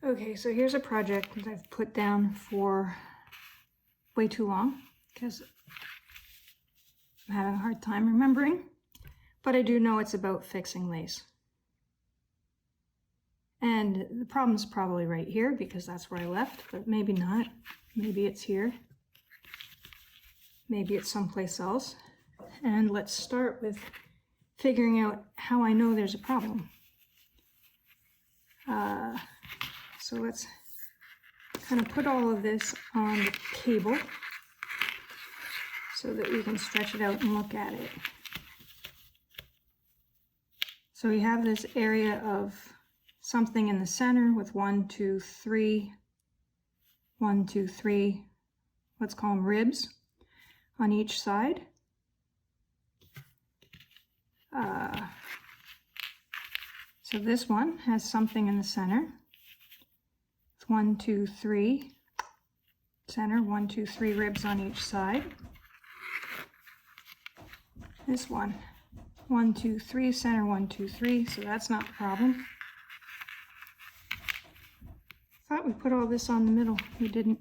Okay, so here's a project that I've put down for way too long because I'm having a hard time remembering, but I do know it's about fixing lace. And the problem's probably right here because that's where I left, but maybe not. Maybe it's here. Maybe it's someplace else. And let's start with figuring out how I know there's a problem. So let's kind of put all of this on the cable so that we can stretch it out and look at it. So we have this area of something in the center with 1, 2, 3, 1, 2, 3, let's call them ribs on each side. So this one has something in the center. It's 1, 2, 3, center, 1, 2, 3 ribs on each side. This one, 1, 2, 3, center, 1, 2, 3, so that's not the problem. I thought we put all this on the middle. We didn't.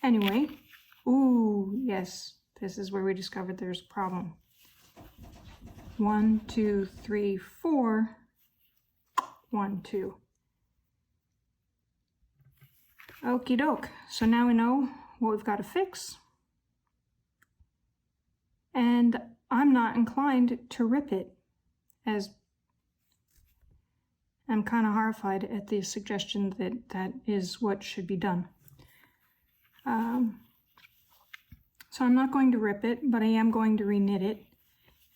Anyway, ooh, yes, this is where we discovered there's a problem. 1, 2, 3, 4, 1, 2. Okie doke. So now we know what we've got to fix. And I'm not inclined to rip it, as I'm kind of horrified at the suggestion that that is what should be done. So I'm not going to rip it, but I am going to reknit it.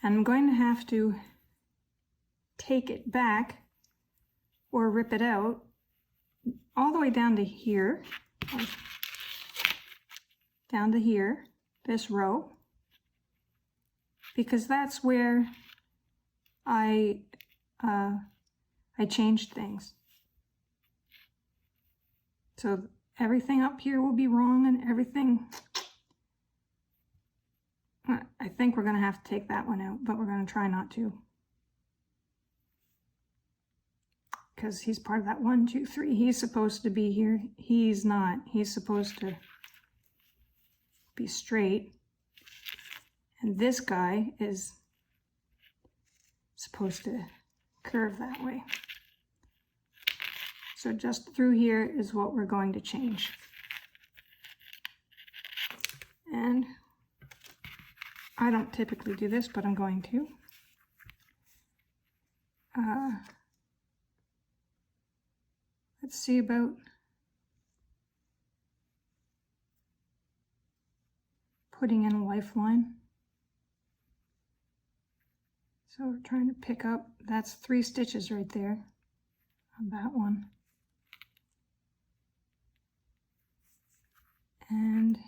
And I'm going to have to take it back or rip it out all the way down to here, this row, because that's where I changed things. So everything up here will be wrong and everything. I think we're going to have to take that one out, but we're going to try not to. Because he's part of that 1, 2, 3. He's supposed to be here. He's not. He's supposed to be straight. And this guy is supposed to curve that way. So just through here is what we're going to change. And I don't typically do this, but I'm going to. Let's see about putting in a lifeline. So we're trying to pick up, that's 3 stitches right there on that one. And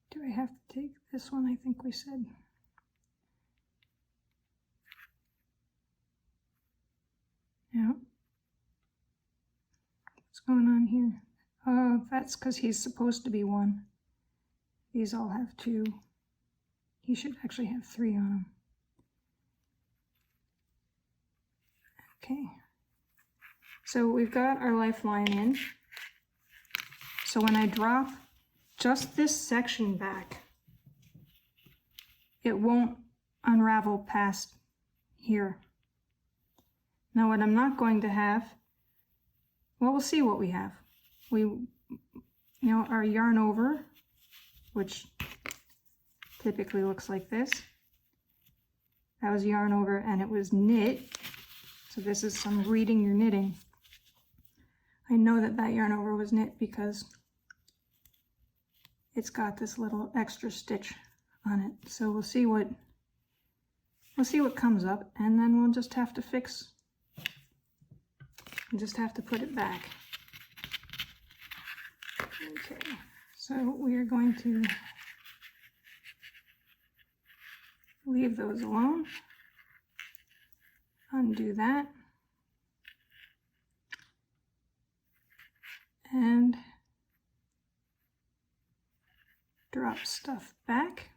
do I have to take this one? I think we said. Yeah. What's going on here? Oh, that's because he's supposed to be 1. These all have 2. He should actually have 3 on them. Okay. So we've got our lifeline in. So when I drop just this section back, it won't unravel past here. Now what I'm not going to have, well, we'll see what we have. Our yarn over, which typically looks like this. That was yarn over and it was knit. So this is some reading your knitting. I know that that yarn over was knit because it's got this little extra stitch on it. So we'll see what comes up, and then we'll just have to fix. We'll just have to put it back. Okay, so we are going to leave those alone. Undo that. And drop stuff back.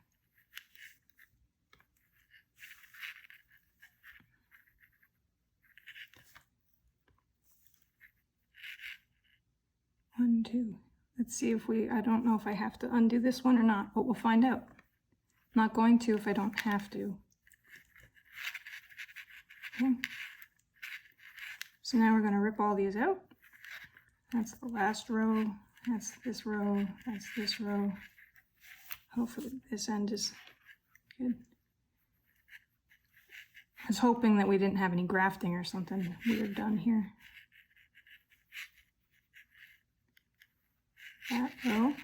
2. Let's see if I don't know if I have to undo this one or not, but we'll find out. I'm not going to if I don't have to. Okay. So now we're going to rip all these out. That's the last row, that's this row, that's this row. Hopefully this end is good. I was hoping that we didn't have any grafting or something weird done here. That row.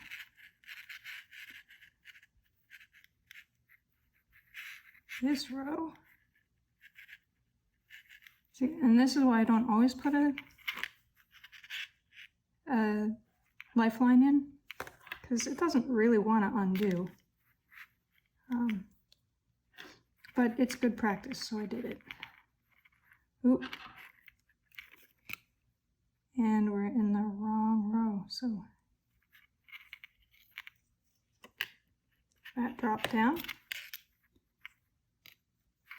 This row. See, and this is why I don't always put a lifeline in, because it doesn't really want to undo. But it's good practice, so I did it. Oop. And we're in the wrong row, so that dropped down.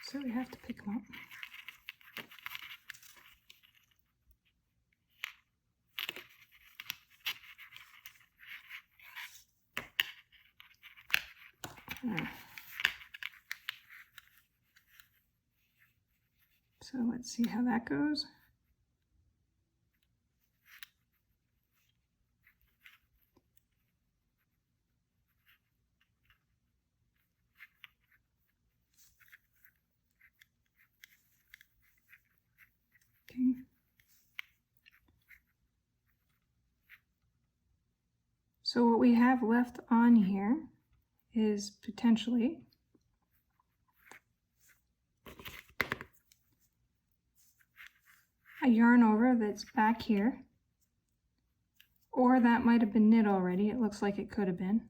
So we have to pick them up. So let's see how that goes. Okay. So what we have left on here is potentially a yarn over that's back here, or that might have been knit already. It looks like it could have been,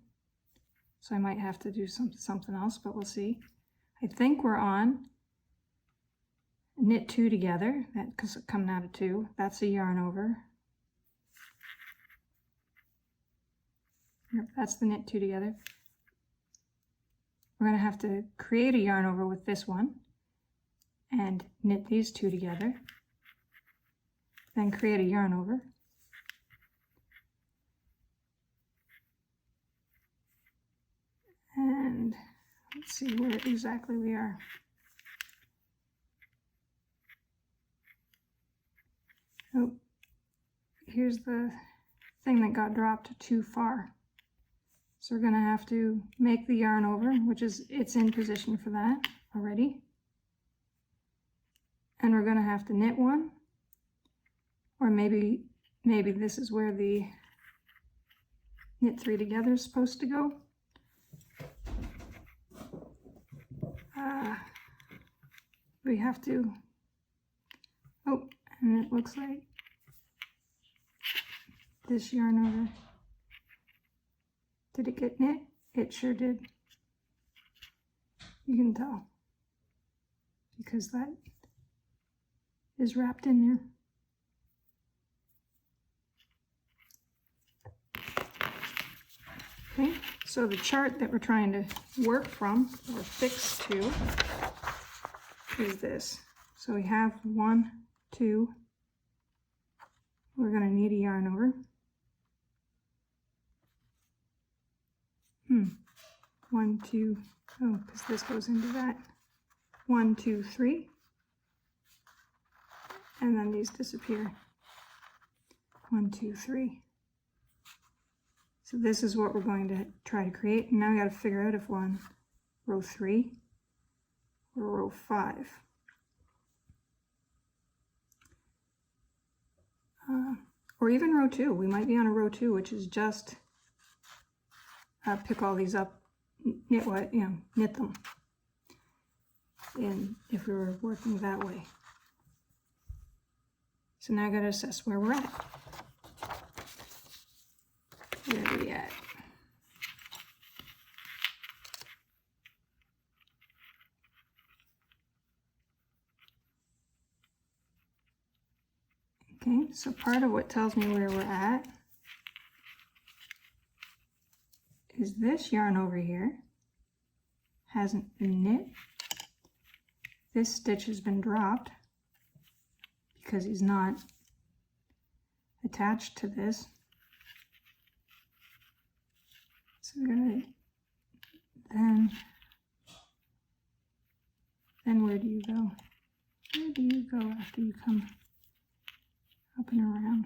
so I might have to do something else, but we'll see. I think we're on knit 2 together, that because it's coming out of 2. That's a yarn over. Yep, that's the knit 2 together. We're going to have to create a yarn over with this one and knit these 2 together, then create a yarn over. And let's see where exactly we are. Oh, here's the thing that got dropped too far. So we're going to have to make the yarn over, which is, it's in position for that already. And we're going to have to knit 1, or maybe this is where the knit 3 together is supposed to go. We have to, oh, and it looks like this yarn over. Did it get knit? It sure did. You can tell, because that is wrapped in there. Okay, so the chart that we're trying to work from, or fix to, is this. So we have 1, 2, we're going to need a yarn over. 1, 2, oh, because this goes into that. 1, 2, 3, and then these disappear. 1, 2, 3. So this is what we're going to try to create, and now we got to figure out if we're on row 3 or row 5. Or even row 2. We might be on a row 2, which is just pick all these up, knit them. And if we were working that way. So now I got to assess where we're at. Where are we at? Okay, so part of what tells me where we're at is this yarn over here hasn't been knit. This stitch has been dropped because he's not attached to this. So we're gonna, then where do you go? Where do you go after you come up and around?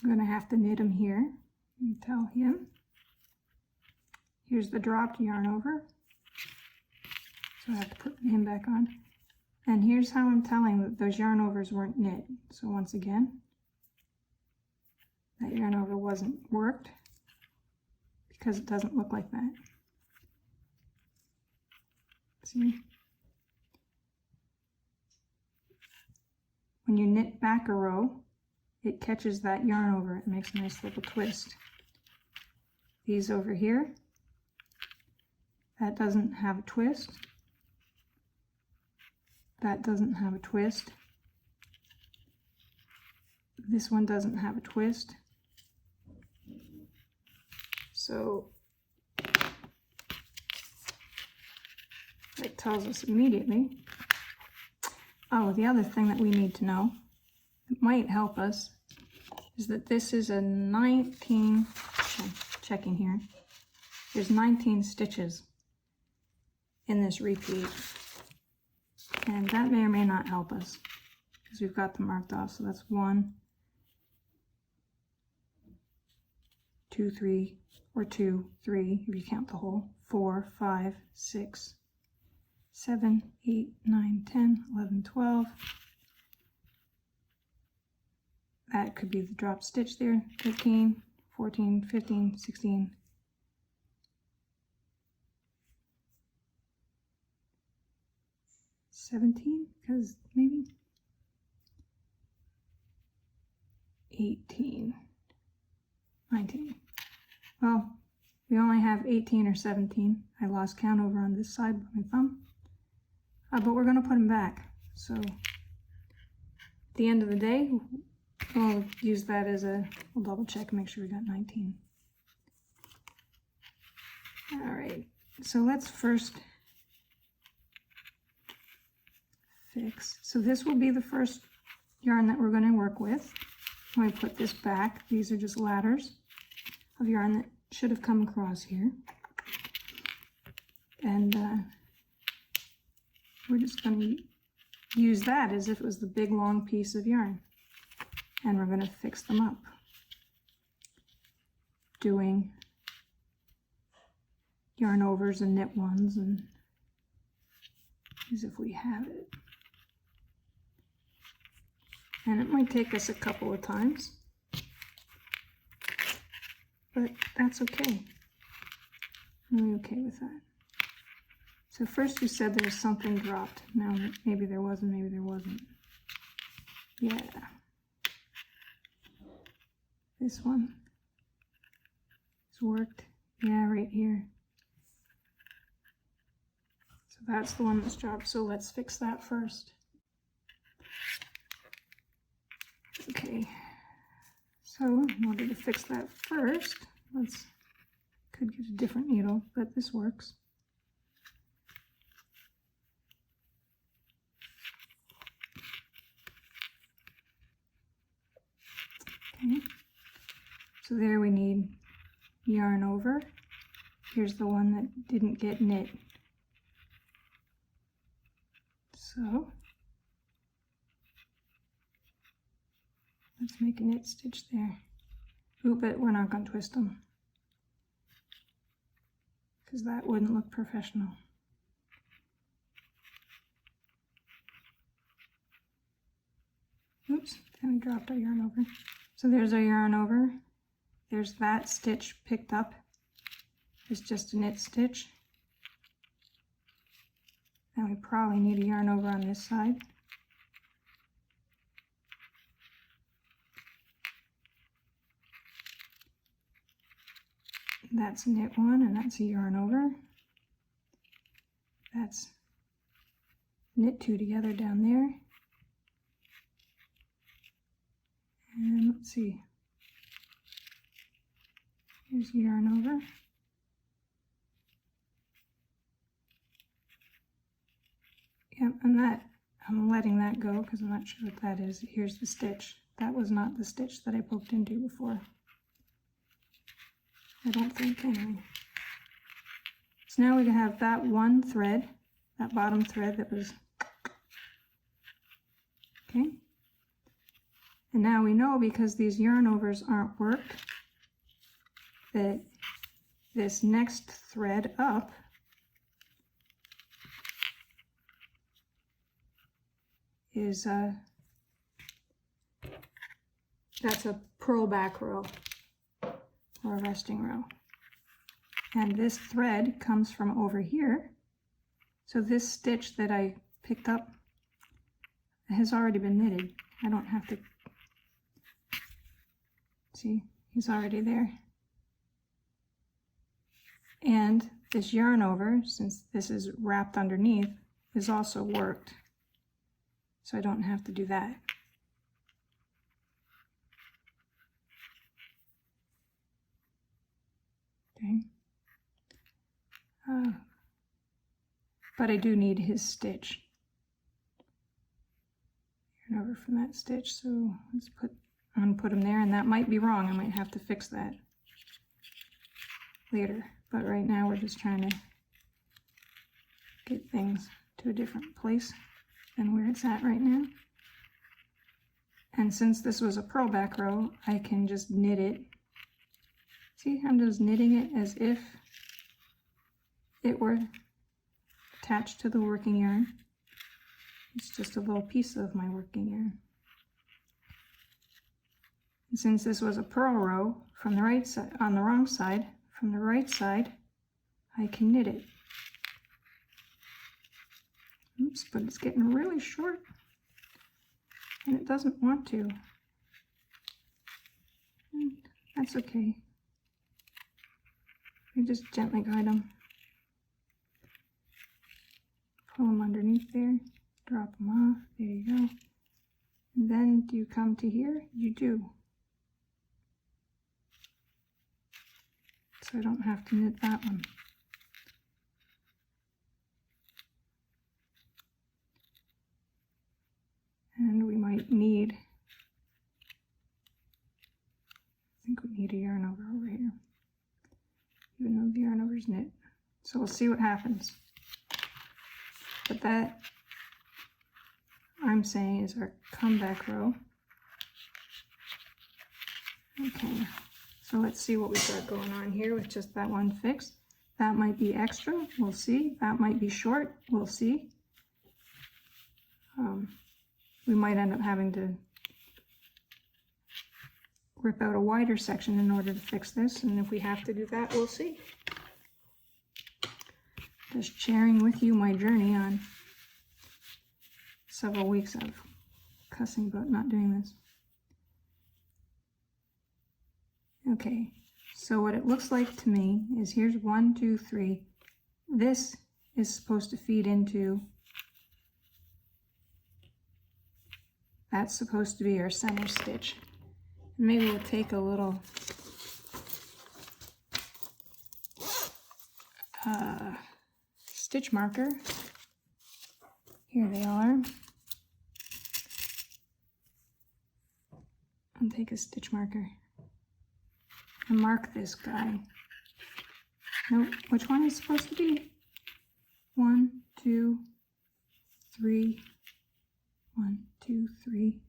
I'm gonna have to knit him here. You tell him. Here's the dropped yarn over. So I have to put him back on. And here's how I'm telling that those yarn overs weren't knit. So once again, that yarn over wasn't worked because it doesn't look like that. See? When you knit back a row, it catches that yarn over. It makes a nice little twist. These over here, that doesn't have a twist. That doesn't have a twist. This one doesn't have a twist. So it tells us immediately. Oh, the other thing that we need to know that might help us is that this is a 19, checking here, there's 19 stitches in this repeat. And that may or may not help us because we've got them marked off. So that's 1, 2, 3, or 2, 3, if you count the whole, 4, 5, 6, 7, 8, 9, 10, 11, 12. That could be the drop stitch there, 13, 14, 15, 16, 17, because maybe 18, 19. Well, we only have 18 or 17. I lost count over on this side with my thumb. But we're going to put them back. So at the end of the day, we'll use that as a, we'll double check and make sure we got 19. All right, so let's first fix. So this will be the first yarn that we're going to work with. When we put this back, these are just ladders of yarn that should have come across here. And we're just going to use that as if it was the big long piece of yarn. And we're going to fix them up, doing yarn overs and knit ones, and as if we have it. And it might take us a couple of times, but that's okay. I'm really okay with that. So first you said there was something dropped. Now maybe there wasn't, maybe there wasn't. Yeah. This one has worked. Yeah, right here. So that's the one that's dropped. So let's fix that first. Okay. So in order to fix that first, could get a different needle, but this works. Okay. So there we need yarn over. Here's the one that didn't get knit. So let's make a knit stitch there. Ooh, but we're not going to twist them because that wouldn't look professional. Oops, then we dropped our yarn over. So there's our yarn over. There's that stitch picked up. It's just a knit stitch. And we probably need a yarn over on this side. That's a knit one, and that's a yarn over. That's knit two together down there. And let's see. Here's yarn over. Yep, and that, I'm letting that go because I'm not sure what that is. Here's the stitch. That was not the stitch that I poked into before. I don't think, anyway. So now we have that one thread, that bottom thread that was, okay. And now we know, because these yarn overs aren't worked, that this next thread up is that's a purl back row or a resting row, and this thread comes from over here. So this stitch that I picked up has already been knitted. I don't have to see, he's already there. And this yarn over, since this is wrapped underneath, is also worked. So I don't have to do that. Okay. But I do need his stitch. Yarn over from that stitch, so I'm gonna put him there, and that might be wrong. I might have to fix that later. But right now we're just trying to get things to a different place than where it's at right now. And since this was a purl back row, I can just knit it. See, I'm just knitting it as if it were attached to the working yarn. It's just a little piece of my working yarn. And since this was a purl row from the right side, on the wrong side, from the right side, I can knit it. Oops, but it's getting really short, and it doesn't want to. And that's okay. You just gently guide them. Pull them underneath there, drop them off, there you go. And then do you come to here? You do. So I don't have to knit that one. And we might need, I think we need a yarn over here, even though the yarn over is knit. So we'll see what happens. But that, I'm saying, is our comeback row. Okay, so let's see what we've got going on here with just that one fix. That might be extra, we'll see. That might be short, we'll see. We might end up having to rip out a wider section in order to fix this, and if we have to do that, we'll see. Just sharing with you my journey on several weeks of cussing about not doing this. Okay, so what it looks like to me is here's 1, 2, 3. This is supposed to feed into, that's supposed to be our center stitch. Maybe we'll take a little stitch marker. Here they are. I'll take a stitch marker and mark this guy. Nope, which one is supposed to be? 1, 2, 3. 1, 2, 3.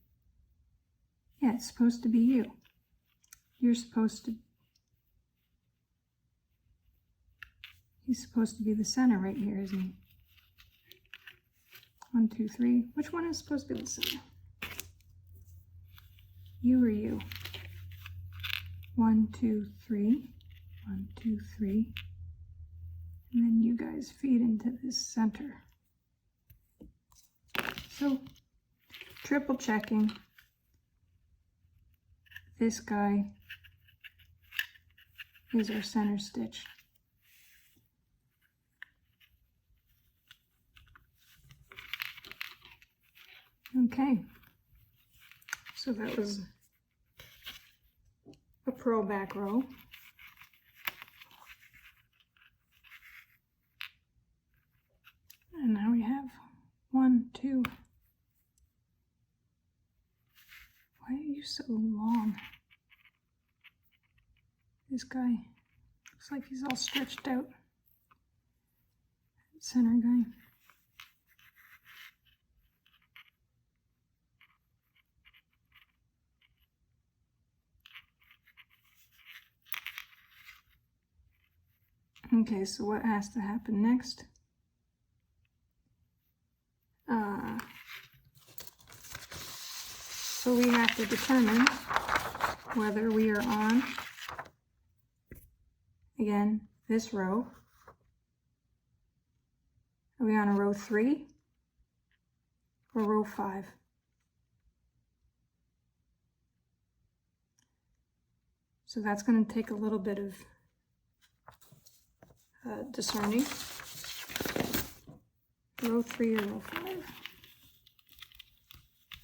Yeah, it's supposed to be you. You're supposed to, he's supposed to be the center right here, isn't he? 1, 2, 3. Which one is supposed to be the center? You or you? 1, 2, 3. 1, 2, 3. And then you guys feed into this center. So, triple checking. This guy is our center stitch. Okay, so that was a purl back row. And now we have 1, 2, Why are you so long? This guy looks like he's all stretched out. Center guy. Okay, so what has to happen next? So we have to determine whether we are on, again, this row. Are we on a row 3 or row 5? So that's going to take a little bit of discerning. Row 3 or row 5?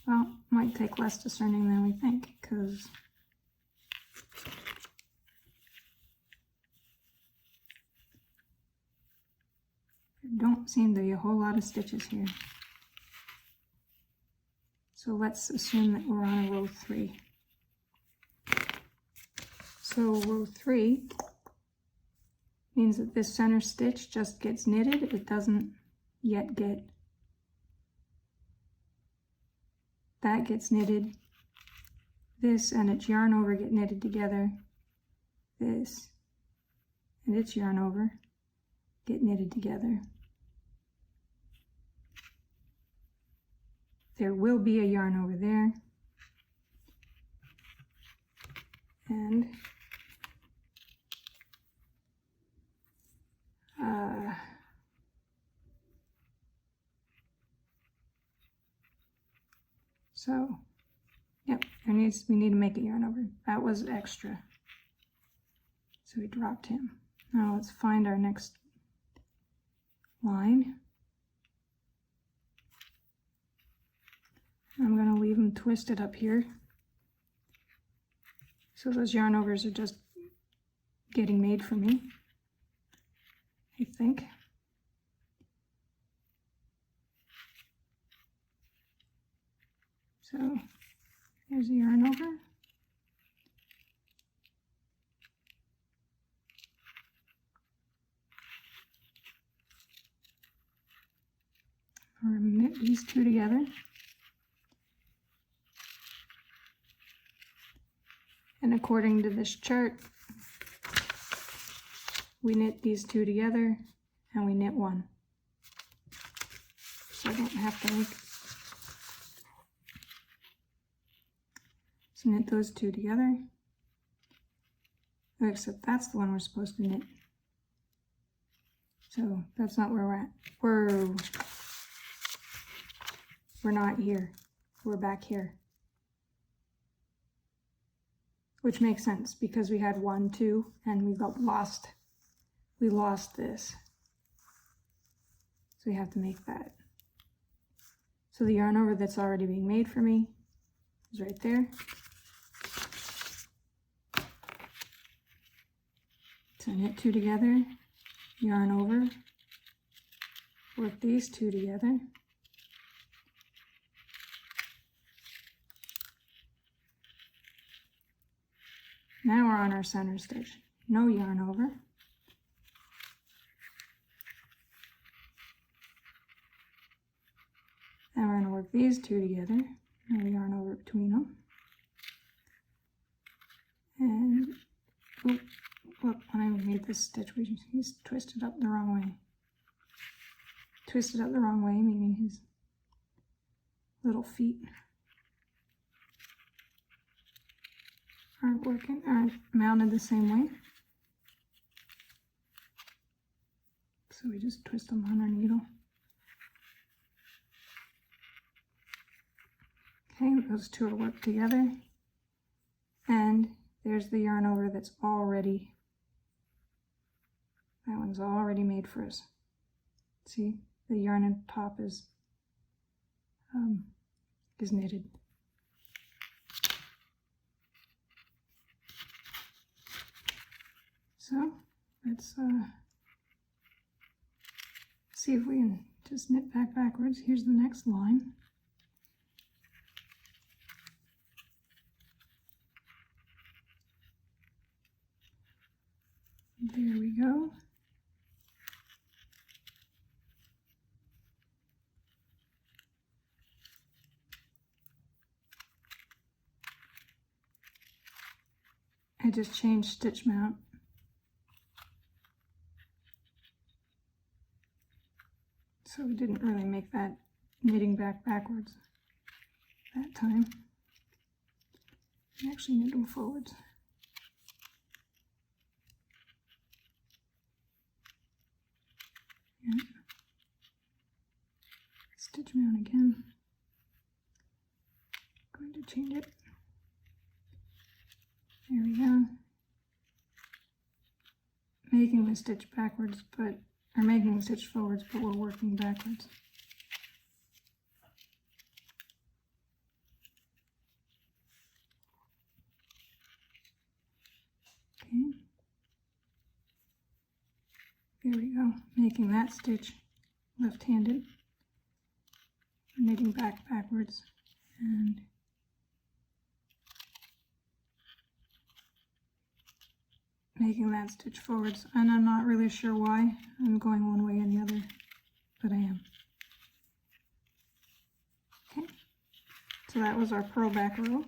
Well, might take less discerning than we think, because there don't seem to be a whole lot of stitches here. So let's assume that we're on a row 3. So row 3 means that this center stitch just gets knitted. It doesn't yet get, that gets knitted. This and its yarn over get knitted together. This and its yarn over get knitted together. There will be a yarn over there. And so, yep, we need to make a yarn over. That was extra. So we dropped him. Now let's find our next line. I'm going to leave them twisted up here. So those yarn overs are just getting made for me, I think. So here's a yarn over. We're going to knit these two together. And according to this chart, we knit these two together and we knit one. So I don't have to make. So knit those two together. Except that's the one we're supposed to knit. So that's not where we're at. We're not here. We're back here. Which makes sense because we had 1, 2, and we lost this. So we have to make that. So the yarn over that's already being made for me is right there. So knit 2 together, yarn over, work these 2 together. Now we're on our center stitch. No yarn over. Now we're going to work these 2 together. No yarn over between them. And look, when I made this stitch, he's twisted up the wrong way. Twisted up the wrong way, meaning his little feet aren't mounted the same way. So we just twist them on our needle. Okay, those two are worked together. And there's the yarn over that's already, that one's already made for us. See, the yarn on top is knitted. So let's see if we can just knit backwards. Here's the next line. There we go. I just changed stitch mount. So we didn't really make that knitting backwards that time. I actually knit them forwards. Yeah. Stitch mount again. Going to change it. There we go. Making the stitch backwards, but or making the stitch forwards, but we're working backwards. Okay. There we go. Making that stitch left-handed, knitting backwards, and making that stitch forwards. And I'm not really sure why I'm going one way and the other, but I am. Okay, so that was our purl back row.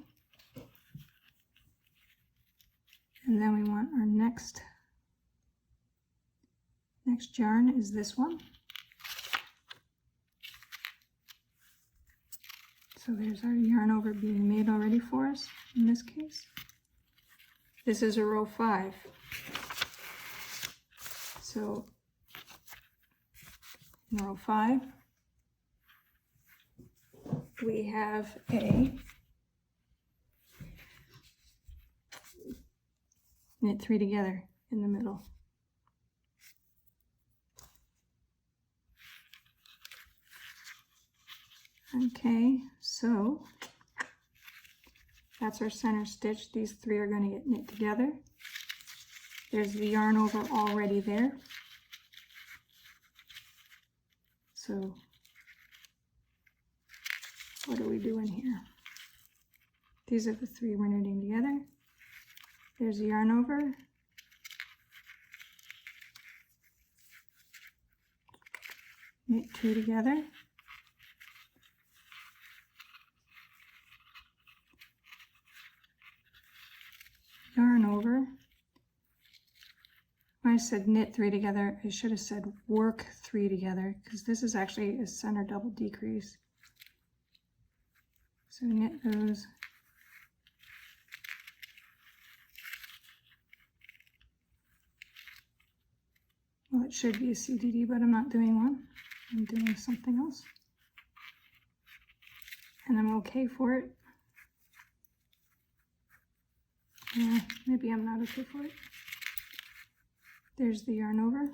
And then we want our next yarn is this one. So there's our yarn over being made already for us in this case. This is a row 5. So in row 5, we have a knit 3 together in the middle. Okay, so that's our center stitch. These 3 are going to get knit together. There's the yarn over already there. So what are we doing here? These are the 3 we're knitting together. There's the yarn over. Knit 2 together. Yarn over. When I said knit 3 together, I should have said work 3 together, because this is actually a center double decrease. So knit those. Well, it should be a CDD, but I'm not doing one. I'm doing something else. And I'm okay for it. Yeah, maybe I'm not okay for it. There's the yarn over,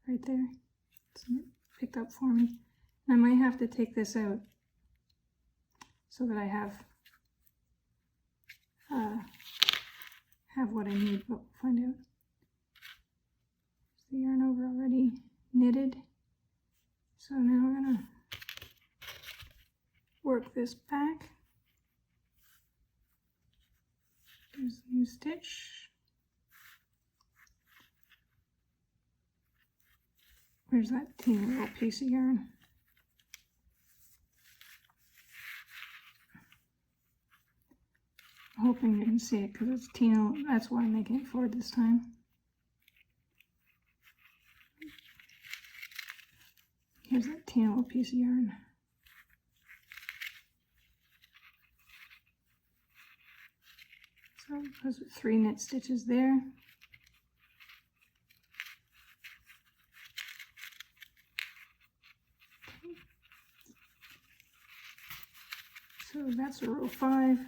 right there. It's picked up for me. And I might have to take this out so that I have what I need, but we'll find out. The yarn over already knitted. So now we're gonna work this back. There's the new stitch. Where's that teeny little piece of yarn? I'm hoping you can see it because it's teeny. That's why I'm making it forward this time. Here's that teeny little piece of yarn. So those are 3 knit stitches there. Okay. So that's a row 5.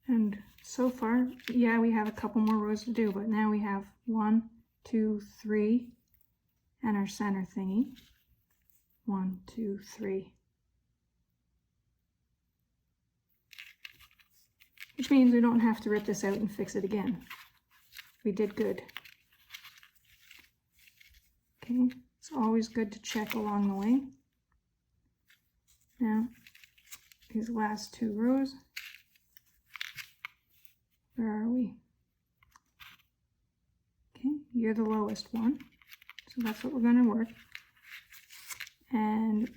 And so far, yeah, we have a couple more rows to do, but now we have 1, 2, 3, and our center thingy. 1, 2, 3. Which means we don't have to rip this out and fix it again. We did good. Okay, it's always good to check along the way. Now, these last 2 rows, Where are we? Okay, you're the lowest one. So that's what we're going to work. And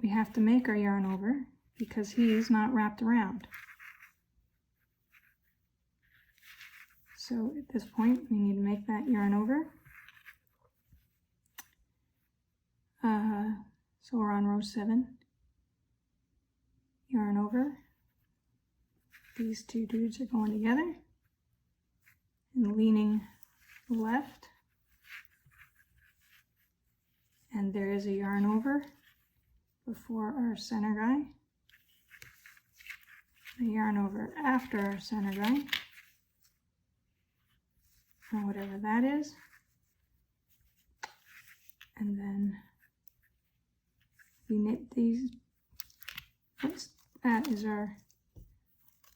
we have to make our yarn over because he's not wrapped around. So at this point, we need to make that yarn over. So we're on row 7. Yarn over. These two dudes are going together and leaning left. And there is a yarn over before our center guy. A yarn over after our center guy. Or whatever that is. And then we knit these. Oops, that is our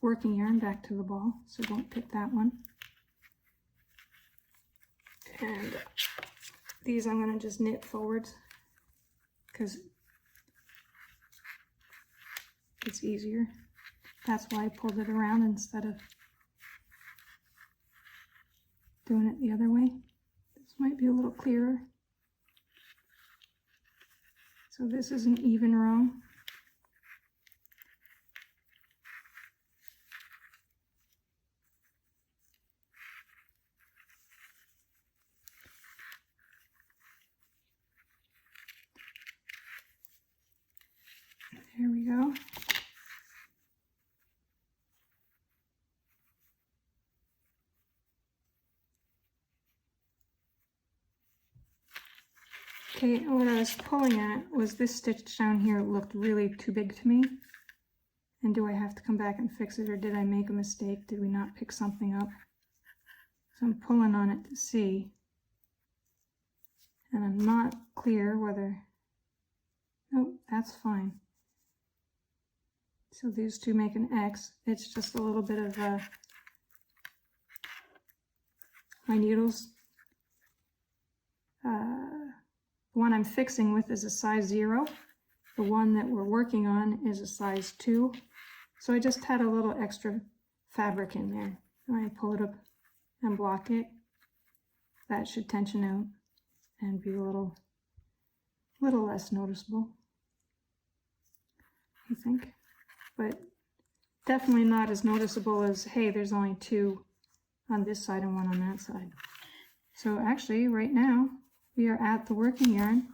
working yarn back to the ball, so don't pick that one. And these I'm going to just knit forwards because it's easier. That's why I pulled it around instead of doing it the other way. This might be a little clearer. So this is an even row. There we go. Okay, what I was pulling at was this stitch down here looked really too big to me. And do I have to come back and fix it, or did I make a mistake? Did we not pick something up? So I'm pulling on it to see. And I'm not clear whether... Nope, that's fine. So these two make an X. It's just a little bit of my needles. The one I'm fixing with is a size 0. The one that we're working on is a size 2. So I just had a little extra fabric in there. When I pull it up and block it, that should tension out and be a little less noticeable, I think. But definitely not as noticeable as, hey, there's only 2 on this side and 1 on that side. So actually, right now, we are at the working yarn,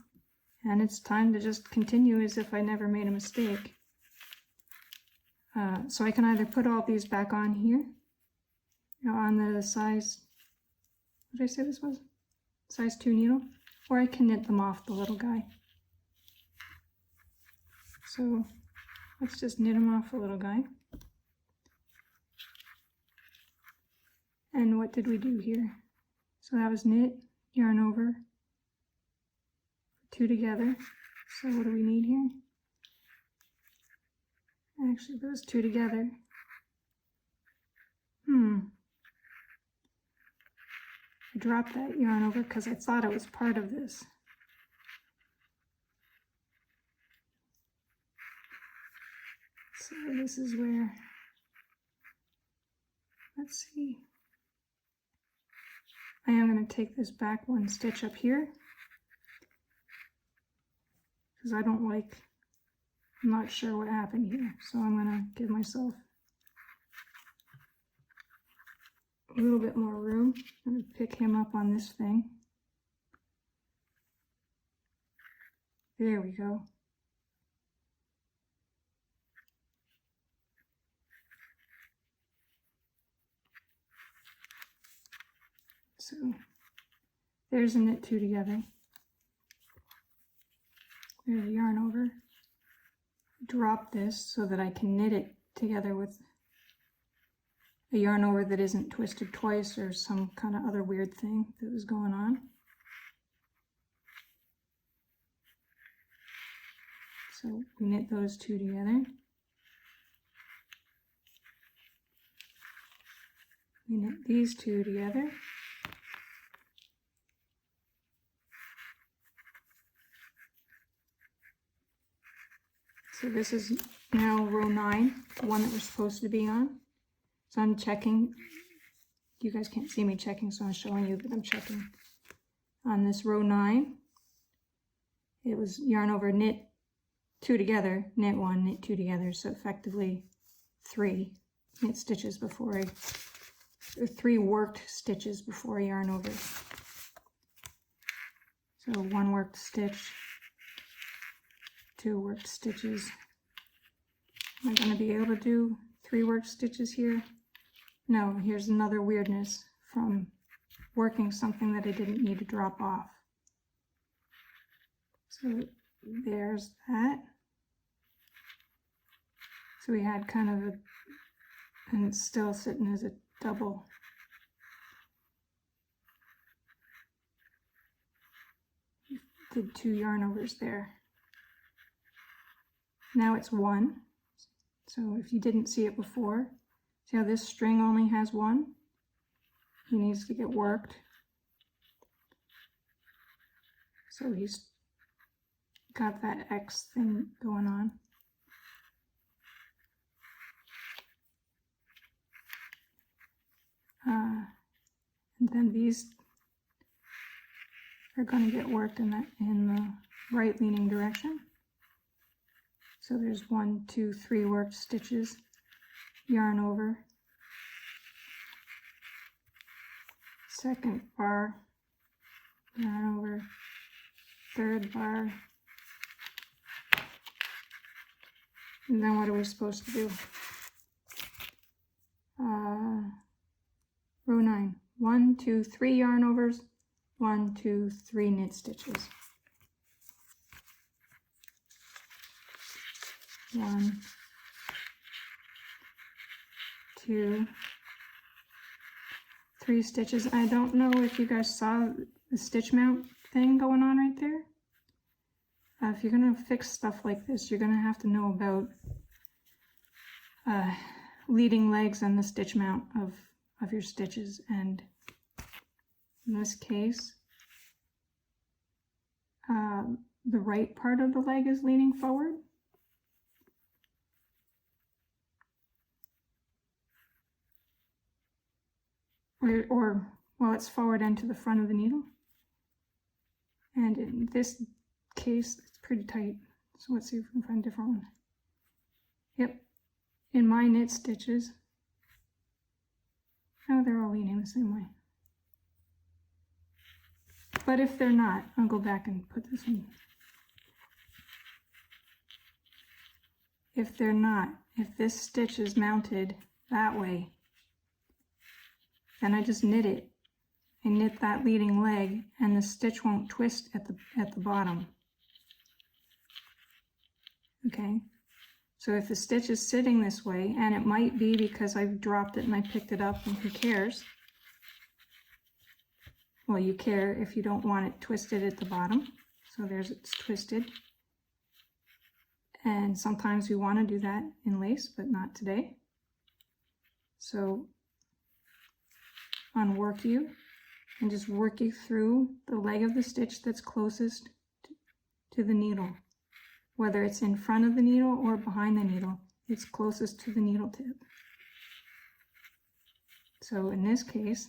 and it's time to just continue as if I never made a mistake. So I can either put all these back on here, on the size, what did I say this was? Size 2 needle, or I can knit them off the little guy. So let's just knit them off the little guy. And what did we do here? So that was knit, yarn over, 2 together. So what do we need here? Actually, those 2 together. I dropped that yarn over because I thought it was part of this. So this is where, let's see. I am going to take this back 1 stitch up here because I don't like, I'm not sure what happened here. So I'm going to give myself a little bit more room. I'm going to pick him up on this thing. There we go. So there's a knit 2 together. There's a yarn over. Drop this so that I can knit it together with a yarn over that isn't twisted twice or some kind of other weird thing that was going on. So we knit those 2 together. We knit these 2 together. So this is now row 9, the one that we're supposed to be on. So I'm checking. You guys can't see me checking, so I'm showing you that I'm checking. On this row 9, it was yarn over, knit 2 together, knit 1, knit 2 together, so effectively 3 knit stitches before I, or 3 worked stitches before I yarn over. So 1 worked stitch, 2 worked stitches. Am I going to be able to do 3 worked stitches here? No, here's another weirdness from working something that I didn't need to drop off. So there's that. So we had kind of a, and it's still sitting as a double. Did 2 yarn overs there. Now it's 1. So if you didn't see it before, see how this string only has 1? He needs to get worked. So he's got that X thing going on. And then these are going to get worked in the right leaning direction. So there's 1, 2, 3 worked stitches, yarn over, second bar, yarn over, third bar, and then what are we supposed to do? Row 9, 1, 2, 3 yarn overs, 1, 2, 3 knit stitches. 1, 2, 3 stitches. I don't know if you guys saw the stitch mount thing going on right there. If you're going to fix stuff like this, you're going to have to know about leading legs and the stitch mount of your stitches. And in this case, the right part of the leg is leaning forward. Or well, it's forward and to the front of the needle. And in this case, it's pretty tight. So let's see if we can find a different one. Yep, in my knit stitches, oh, they're all leaning the same way. But if they're not, I'll go back and put this in. If they're not, if this stitch is mounted that way, then I just knit it. I knit that leading leg and the stitch won't twist at the bottom. Okay, so if the stitch is sitting this way, and it might be because I dropped it and I picked it up and who cares? Well, you care if you don't want it twisted at the bottom. So there's it's twisted. And sometimes we want to do that in lace, but not today. So unwork you and just work you through the leg of the stitch that's closest to the needle. Whether it's in front of the needle or behind the needle, it's closest to the needle tip. So in this case,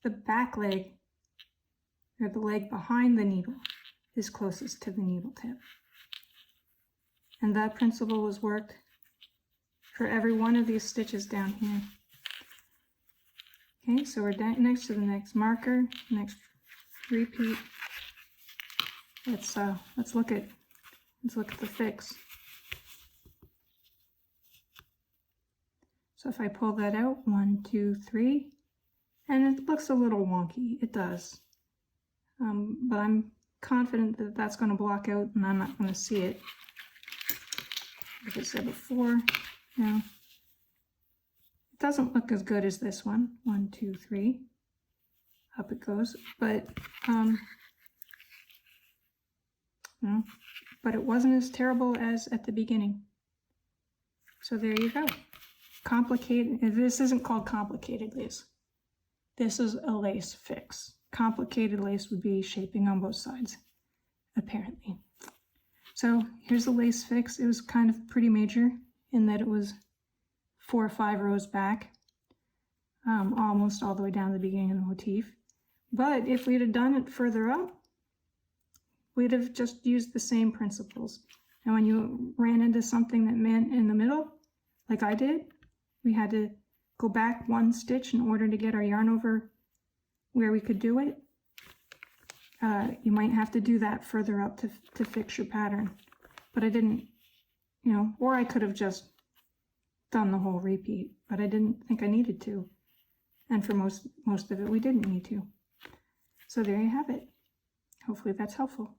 the back leg, or the leg behind the needle, is closest to the needle tip. And that principle was worked for every one of these stitches down here. Okay, so we're next to the next marker, next repeat. Let's look at the fix. So if I pull that out, 1, 2, 3, and it looks a little wonky. It does, but I'm confident that that's going to block out, and I'm not going to see it. Like I said before, you know, it doesn't look as good as this one. 1, 2, 3, up it goes. But no, but it wasn't as terrible as at the beginning. So there you go. Complicated. This isn't called complicated lace. This is a lace fix. Complicated lace would be shaping on both sides, apparently. So here's the lace fix. It was kind of pretty major in that it was 4 or 5 rows back, almost all the way down to the beginning of the motif. But if we'd have done it further up, we'd have just used the same principles. And when you ran into something that meant in the middle, like I did, we had to go back 1 stitch in order to get our yarn over where we could do it. You might have to do that further up to fix your pattern. But I didn't, you know, or I could have just done the whole repeat, but I didn't think I needed to. And for most of it, we didn't need to. So there you have it. Hopefully that's helpful.